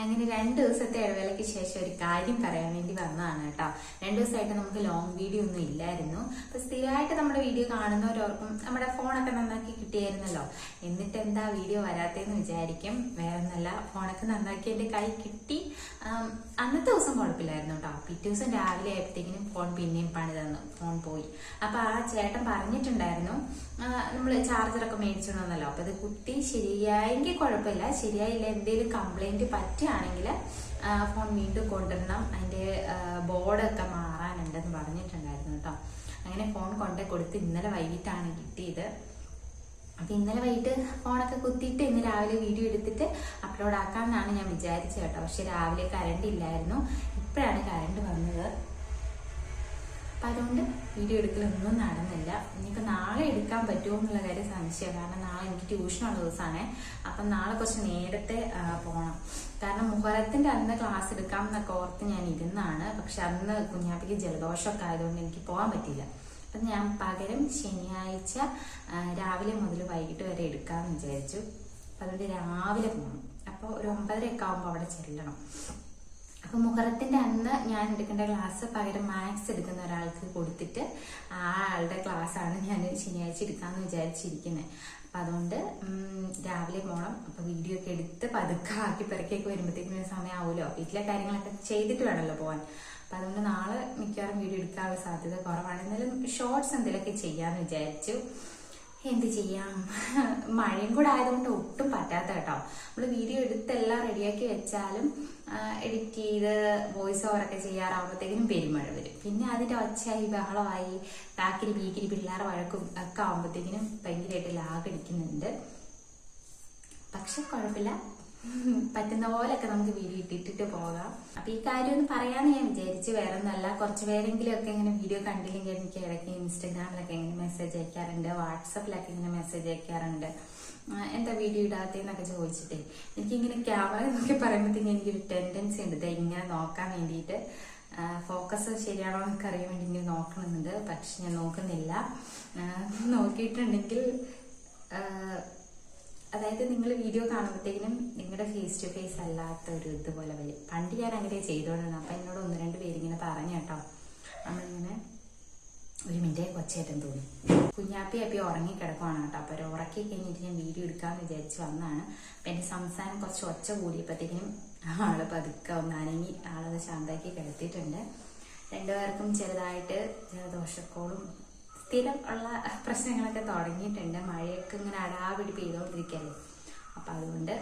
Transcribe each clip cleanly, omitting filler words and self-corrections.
അങ്ങനെ 2 ദിവസത്തെ ഇടവേളയ്ക്ക് ശേഷം ഒരു കാര്യം പറയാൻ വേണ്ടി വന്നതാണ് കേട്ടോ. 2 ദിവസമായിട്ട് നമുക്ക് ലോങ് വീഡിയോ ഒന്നും ഇല്ലായിരുന്നു. അപ്പൊ സ്ഥിരമായിട്ട് നമ്മുടെ വീഡിയോ കാണുന്നവരോർക്കും നമ്മുടെ ഫോണൊക്കെ നന്നാക്കി കിട്ടിയായിരുന്നല്ലോ, എന്നിട്ട് എന്താ വീഡിയോ വരാത്തേന്ന് വിചാരിക്കും. വേറെ ഒന്നല്ല, ഫോണൊക്കെ നന്നാക്കി എൻ്റെ കൈ കിട്ടി. അന്നത്തെ ദിവസം കുഴപ്പമില്ലായിരുന്നു കേട്ടോ. പിറ്റേ ദിവസം രാവിലെ ആയപ്പോഴത്തേക്കിനും ഫോൺ പിന്നെയും പണി തന്നു, ഫോൺ പോയി. അപ്പൊ ആ ചേട്ടൻ പറഞ്ഞിട്ടുണ്ടായിരുന്നു നമ്മൾ ചാർജറൊക്കെ മേടിച്ചിടണമെന്നല്ലോ. അപ്പൊ അത് കുത്തി ശരിയായെങ്കിൽ കുഴപ്പമില്ല, ശരിയായില്ല എന്തെങ്കിലും കംപ്ലൈന്റ് പറ്റുകയാണെങ്കിൽ ഫോൺ വീണ്ടും കൊണ്ടുവരണം, അതിന്റെ ബോർഡൊക്കെ മാറാനുണ്ടെന്ന് പറഞ്ഞിട്ടുണ്ടായിരുന്നു കേട്ടോ. അങ്ങനെ ഫോൺ കൊണ്ടേ കൊടുത്ത് ഇന്നലെ വൈകിട്ടാണ് കിട്ടിയത്. അപ്പൊ ഇന്നലെ വൈകിട്ട് ഫോണൊക്കെ കുത്തിയിട്ട് ഇന്ന് രാവിലെ വീഡിയോ എടുത്തിട്ട് അപ്ലോഡ് ആക്കാമെന്നാണ് ഞാൻ വിചാരിച്ചത് കേട്ടോ. പക്ഷെ രാവിലെ കറണ്ട് ഇല്ലായിരുന്നു, ഇപ്പോഴാണ് കറണ്ട് വന്നത്. അപ്പൊ അതുകൊണ്ട് വീഡിയോ എടുക്കലൊന്നും നടന്നില്ല. ഇനിയിപ്പോൾ നാളെ എടുക്കാൻ പറ്റുമോ എന്നുള്ള കാര്യം സംശയം. കാരണം നാളെ എനിക്ക് ട്യൂഷനുള്ള ദിവസമാണ്. അപ്പം നാളെ കുറച്ച് നേരത്തെ പോകണം. കാരണം മുഹറത്തിന്റെ അന്ന് ക്ലാസ് എടുക്കാം എന്നൊക്കെ ഓർത്ത് ഞാൻ ഇരുന്നാണ്. പക്ഷെ അന്ന് കുഞ്ഞാപ്പിക്ക് ജലദോഷമൊക്കെ ആയതുകൊണ്ട് എനിക്ക് പോകാൻ പറ്റില്ല. അപ്പം ഞാൻ പകരം ശനിയാഴ്ച രാവിലെ മുതൽ വൈകിട്ട് വരെ എടുക്കാമെന്ന് വിചാരിച്ചു. അപ്പം അതുകൊണ്ട് രാവിലെ പോകണം. അപ്പോൾ ഒരു 9:30 ആകുമ്പോൾ അവിടെ ചെല്ലണം. അപ്പൊ മുഹറത്തിന്റെ അന്ന് ഞാൻ എടുക്കേണ്ട ക്ലാസ് പകരം മാത്സ് എടുക്കുന്ന ഒരാൾക്ക് കൊടുത്തിട്ട് ആ ആളുടെ ക്ലാസ് ആണ് ഞാൻ ശനിയാഴ്ച എടുക്കാന്ന് വിചാരിച്ചിരിക്കുന്നത്. അപ്പൊ അതുകൊണ്ട് രാവിലെ പോകണം. അപ്പൊ വീഡിയോ ഒക്കെ എടുത്ത് പതുക്കെ ആക്കി പെറുക്കിയൊക്കെ വരുമ്പോഴത്തേക്കും സമയമാവുമല്ലോ. വീട്ടിലെ കാര്യങ്ങളൊക്കെ ചെയ്തിട്ട് വേണമല്ലോ പോകാൻ. അപ്പൊ അതുകൊണ്ട് നാളെ മിക്കവാറും വീഡിയോ എടുക്കാനുള്ള സാധ്യത കുറവാണ്. എന്നാലും ഷോർട്സ് എന്തെങ്കിലുമൊക്കെ ചെയ്യാന്ന് വിചാരിച്ചു. എന്ത് ചെയ്യാം, മഴയും കൂടെ ആയതുകൊണ്ട് ഒട്ടും പറ്റാത്ത കേട്ടോ. നമ്മൾ വീഡിയോ എടുത്തെല്ലാം റെഡിയാക്കി വെച്ചാലും എഡിറ്റ് ചെയ്ത് വോയിസ് ഓവറൊക്കെ ചെയ്യാറാവുമ്പോഴത്തേക്കിനും പെരുമഴ വരും. പിന്നെ അതിന്റെ ഒച്ചയായി ബഹളമായി താക്കിരി പീക്കിരി പിള്ളേർ വഴക്കും ഒക്കെ ആവുമ്പോഴത്തേക്കിനും ഭയങ്കരമായിട്ട് ലാഗടിക്കുന്നുണ്ട്. പക്ഷെ കുഴപ്പമില്ല, പറ്റുന്ന പോലെയൊക്കെ നമുക്ക് വീഡിയോ ഇട്ടിട്ട് പോകാം. അപ്പൊ ഈ കാര്യം ഒന്ന് പറയാന്ന് ഞാൻ വിചാരിച്ചു. വേറെ ഒന്നല്ല, കുറച്ച് പേരെങ്കിലും ഒക്കെ ഇങ്ങനെ വീഡിയോ കണ്ടില്ലെങ്കിൽ എനിക്ക് ഇടയ്ക്ക് ഇൻസ്റ്റഗ്രാമിലൊക്കെ ഇങ്ങനെ മെസ്സേജ് അയക്കാറുണ്ട്, വാട്സപ്പിലൊക്കെ ഇങ്ങനെ മെസ്സേജ് അയക്കാറുണ്ട്, എന്താ വീഡിയോ ഇടാത്തേന്നൊക്കെ ചോദിച്ചിട്ടേ. എനിക്കിങ്ങനെ ക്യാമറ എന്നൊക്കെ പറയുമ്പോഴത്തേക്കും എനിക്കൊരു ടെൻഡൻസി ഉണ്ട് ഇങ്ങനെ നോക്കാൻ വേണ്ടിയിട്ട്. ഫോക്കസ് ശരിയാണോ എന്നൊക്കെ അറിയാൻ വേണ്ടി ഇങ്ങനെ നോക്കണമെന്നുണ്ട്. പക്ഷെ ഞാൻ നോക്കുന്നില്ല. നോക്കിയിട്ടുണ്ടെങ്കിൽ അതായത് നിങ്ങൾ വീഡിയോ കാണുമ്പോഴത്തേക്കിനും നിങ്ങളുടെ ഫേസ് ടു ഫേസ് അല്ലാത്ത ഒരു ഇതുപോലെ വരും. പണ്ട് ഞാൻ അങ്ങനെ ചെയ്തോണ്ടാണ്. അപ്പൊ എന്നോട് 1-2 പേരിങ്ങനെ പറഞ്ഞു കേട്ടോ. നമ്മളിങ്ങനെ ഒരു മിനിറ്റ് കൊച്ചേറ്റം തോന്നി. കുഞ്ഞാപ്പി ഉറങ്ങിക്കിടക്കുവാണ് കേട്ടോ. അപ്പൊ ഒരു ഉറക്കി കഴിഞ്ഞിട്ട് ഞാൻ വീഡിയോ എടുക്കാമെന്ന് വിചാരിച്ച് വന്നതാണ്. അപ്പൊ എന്റെ സംസാരം കുറച്ച് ഒച്ച കൂടിയപ്പോഴത്തേക്കിനും ആള് പതുക്കെ ഒന്ന് അനങ്ങി ആളത് ശാന്താക്കി കിടത്തിയിട്ടുണ്ട്. 2 പേർക്കും ചെറുതായിട്ട് ജലദോഷക്കോളും സ്ഥിരം ഉള്ള പ്രശ്നങ്ങളൊക്കെ തുടങ്ങിയിട്ടുണ്ട്. മഴയൊക്കെ ഇങ്ങനെ അടാപിടി പെയ്തോണ്ടിരിക്കല്ലേ. അപ്പൊ അതുകൊണ്ട്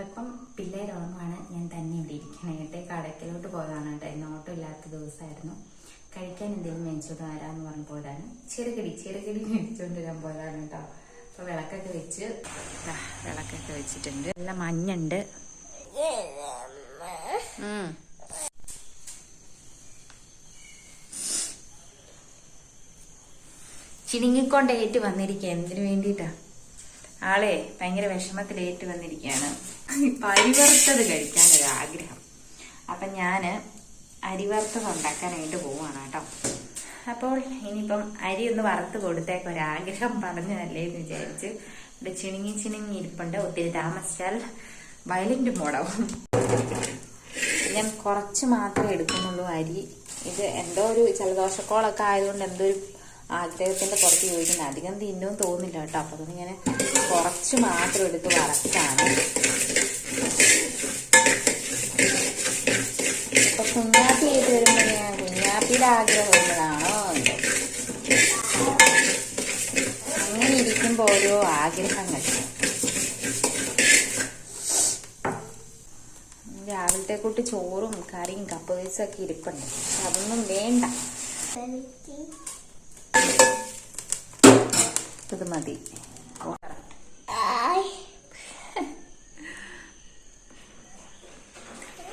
ഇപ്പം പിള്ളേർ ഉറങ്ങുവാണ്, ഞാൻ തന്നെ ഇവിടെ ഇരിക്കണേട്ടെ. കടക്കിലോട്ട് പോയതാണ് കേട്ടോ. ഇന്ന് ഓട്ടോ ഇല്ലാത്ത ദിവസമായിരുന്നു. കഴിക്കാൻ എന്തെങ്കിലും മേടിച്ചോണ്ട് വരാന്ന് പറഞ്ഞു പോയതാണ്. ചെറുകടി മേടിച്ചോണ്ട് വരാൻ പോയതാണ് കേട്ടോ. അപ്പൊ വിളക്കൊക്കെ വെച്ചിട്ടുണ്ട്. നല്ല മഞ്ഞുണ്ട്. ചിണുങ്ങിക്കൊണ്ടേറ്റ് വന്നിരിക്കുക. എന്തിനു വേണ്ടിയിട്ടാ? ആളെ ഭയങ്കര വിഷമത്തിലേറ്റ് വന്നിരിക്കുകയാണ്. അരിവറുത്തത് കഴിക്കാനൊരാഗ്രഹം. അപ്പൊ ഞാന് അരിവറുത്തത് ഉണ്ടാക്കാനായിട്ട് പോവാണ് കേട്ടോ. അപ്പോൾ ഇനിയിപ്പം അരി ഒന്ന് വറുത്ത് കൊടുത്തേക്ക് ഒരാഗ്രഹം പറഞ്ഞതല്ലേ എന്ന് വിചാരിച്ച് ഇവിടെ ചിണുങ്ങി ഇരിപ്പുണ്ട്. ഒത്തിരി താമസിച്ചാൽ വയലന്റ് മോഡാവും. ഞാൻ കുറച്ച് മാത്രമേ എടുക്കുന്നുള്ളൂ അരി. ഇത് എന്തോ ഒരു ജലദോഷക്കോളൊക്കെ ആയതുകൊണ്ട് എന്തോ ഒരു ആഗ്രഹത്തിന്റെ പുറത്ത് ചോദിക്കുന്നത്. അധികം തിന്നും തോന്നില്ല കേട്ടോ. അപ്പൊ അതുകൊണ്ട് ഞാൻ കുറച്ച് മാത്രം എടുത്ത് വറക്കാണ്. അപ്പൊ കുഞ്ഞാപ്പി ആയിട്ട് വരുമ്പോ ഞാൻ കുഞ്ഞാപ്പിയുടെ ആഗ്രഹം വരുന്നതാണോ എന്തോ. അങ്ങനെ ഇരിക്കുമ്പോ ഓരോ ആഗ്രഹങ്ങൾ. രാവിലത്തെ കൂട്ടി ചോറും കറിയും കപ്പ വേസൊക്കെ ഇരിപ്പുണ്ട്. അതൊന്നും വേണ്ട, ഇത് മതി.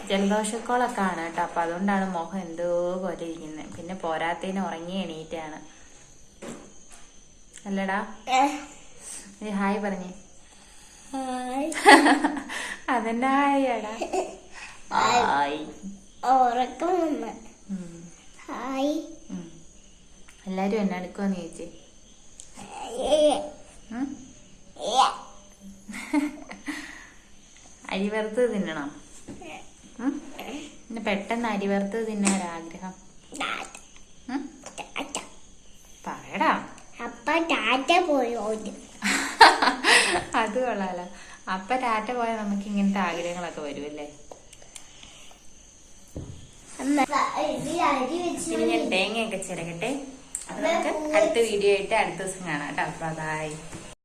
ജലദോഷക്കോളൊക്കെ ആണ് കേട്ടോ. അപ്പൊ അതുകൊണ്ടാണ് മുഖം എന്തോ പോലെ ഇരിക്കുന്നത്. പിന്നെ പോരാത്തേന് ഉറങ്ങി എണീറ്റാണ്. അല്ലടാ, ഹായ് പറഞ്ഞേ. അതെന്നെ ഹായ് ആടാ. എല്ലാരും എന്നെ എടുക്കുവാന്ന് ചോദിച്ചേ. അരി വറുത്ത് തിന്നണം. പിന്നെ പെട്ടെന്ന് അരി വറുത്തത് തിന്നാൻ ഒരാഗ്രഹം പറയടാ. അത് കൊള്ളാലോ. അപ്പ ടാറ്റ പോയാൽ നമുക്ക് ഇങ്ങനത്തെ ആഗ്രഹങ്ങളൊക്കെ വരുമല്ലേ. ഇനി ഞാൻ തേങ്ങയൊക്കെ ചിരകട്ടെ. അത് നമുക്ക് അടുത്ത വീഡിയോ ആയിട്ട് അടുത്ത ദിവസം കാണാം കേട്ടോ. ബൈ.